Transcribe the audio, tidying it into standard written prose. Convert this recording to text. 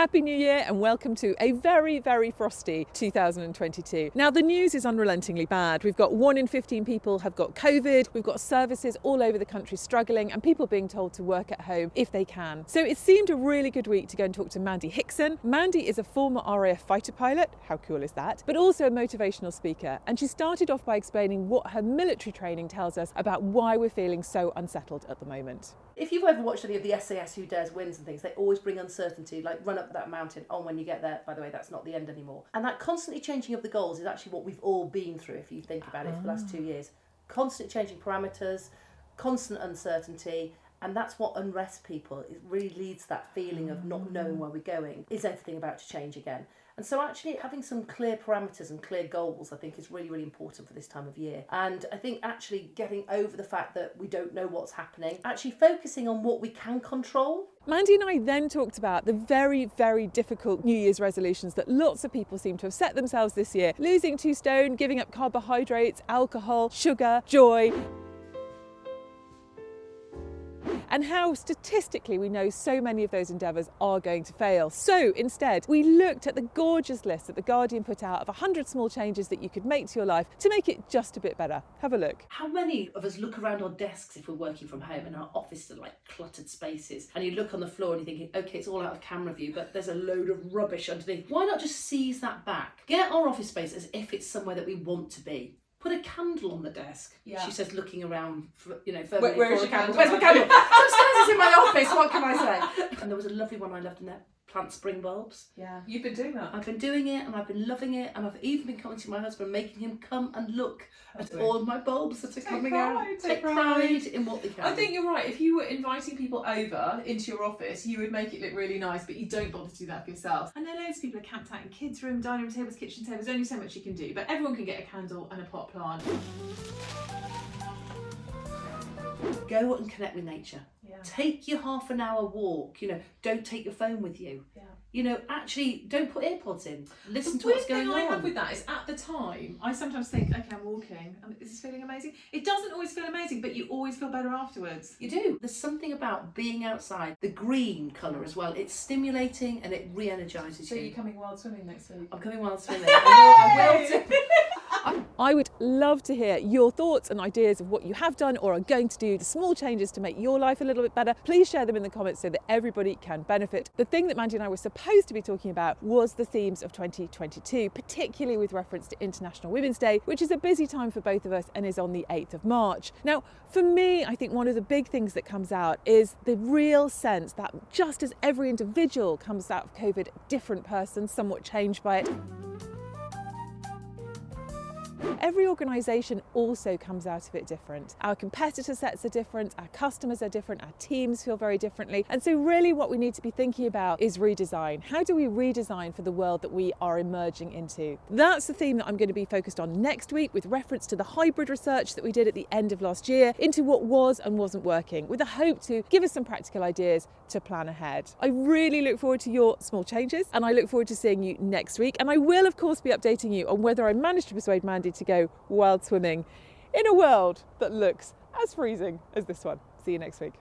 Happy New Year and welcome to a very, very frosty 2022. Now the news is unrelentingly bad. We've got 1 in 15 people have got COVID. We've got services all over the country struggling and people being told to work at home if they can. So it seemed a really good week to go and talk to Mandy Hickson. Mandy is a former RAF fighter pilot, how cool is that? But also a motivational speaker. And she started off by explaining what her military training tells us about why we're feeling so unsettled at the moment. If you've ever watched any of the SAS Who Dares Wins and things, they always bring uncertainty, like run up that mountain. Oh, when you get there, by the way, that's not the end anymore. And that constantly changing of the goals is actually what we've all been through, if you think about it, for the last 2 years. Constant changing parameters, constant uncertainty, and that's what unrests people. It really leads to that feeling of not knowing where we're going. Is everything about to change again? And so actually having some clear parameters and clear goals, I think, is really, really important for this time of year. And I think actually getting over the fact that we don't know what's happening, actually focusing on what we can control. Mandy and I then talked about the very, very difficult New Year's resolutions that lots of people seem to have set themselves this year. Losing 2 stone, giving up carbohydrates, alcohol, sugar, joy. And how statistically we know so many of those endeavours are going to fail. So instead, we looked at the gorgeous list that The Guardian put out of 100 small changes that you could make to your life to make it just a bit better. Have a look. How many of us look around our desks if we're working from home and our office are like cluttered spaces, and you look on the floor and you're thinking, okay, it's all out of camera view, but there's a load of rubbish underneath. Why not just seize that back? Get our office space as if it's somewhere that we want to be. Put a candle on the desk. Yeah. She says, looking around, for, where is your candle? Where's my candle? Upstairs, it's in my office. What can I say? And there was a lovely one I loved in there. Plant spring bulbs. Yeah. You've been doing that. I've been doing it and I've been loving it, and I've even been coming to my husband, making him come and look at all of my bulbs that are coming out. Take pride in what they can. I think you're right. If you were inviting people over into your office, you would make it look really nice, but you don't bother to do that for yourself. I know loads of people are camped out in kids' room, dining room tables, kitchen tables. There's only so much you can do, but everyone can get a candle and a pot plant. Go and connect with nature. Yeah. Take your half an hour walk. Don't take your phone with you. Yeah. Actually don't put AirPods in. Listen to what's going on. The weird thing I have with that is at the time, I sometimes think, okay, I'm walking. Is this feeling amazing? It doesn't always feel amazing, but you always feel better afterwards. You do. There's something about being outside. The green colour as well. It's stimulating and it re-energises you. So you're coming wild swimming next week? I'm coming wild swimming. I will too. I would love to hear your thoughts and ideas of what you have done or are going to do, the small changes to make your life a little bit better. Please share them in the comments so that everybody can benefit. The thing that Mandy and I were supposed to be talking about was the themes of 2022, particularly with reference to International Women's Day, which is a busy time for both of us and is on the 8th of March. Now, for me, I think one of the big things that comes out is the real sense that just as every individual comes out of COVID a different person, somewhat changed by it, every organisation also comes out of it different. Our competitor sets are different, our customers are different, our teams feel very differently. And so really what we need to be thinking about is redesign. How do we redesign for the world that we are emerging into? That's the theme that I'm going to be focused on next week, with reference to the hybrid research that we did at the end of last year into what was and wasn't working, with a hope to give us some practical ideas to plan ahead. I really look forward to your small changes, and I look forward to seeing you next week. And I will of course be updating you on whether I managed to persuade Mandy to go wild swimming in a world that looks as freezing as this one. See you next week.